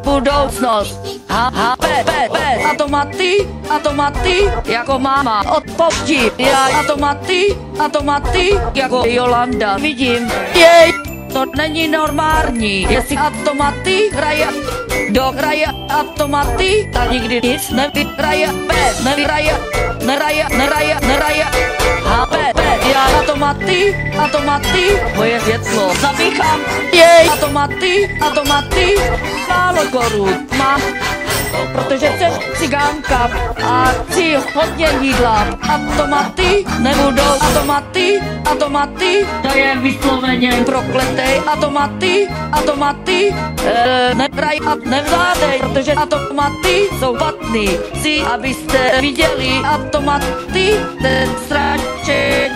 Budoucnost. Automaty, jako máma odpočí. Já automaty, jako Jolanda. Vidím, jej, to není normální. Jestli automaty hraje, dohraje automaty, tak nikdy nic nevyhraje. Neraje. HPP, já automaty, moje světlo zapíchám. Jej, automaty, málo korun má, protože jsem cigánka a chci hodně jídla. Automaty nebudou, automaty, to je vysloveně prokletej. Automaty, nehraj a nevládej, protože automaty jsou špatný. Chci, abyste viděli automaty, ten sráček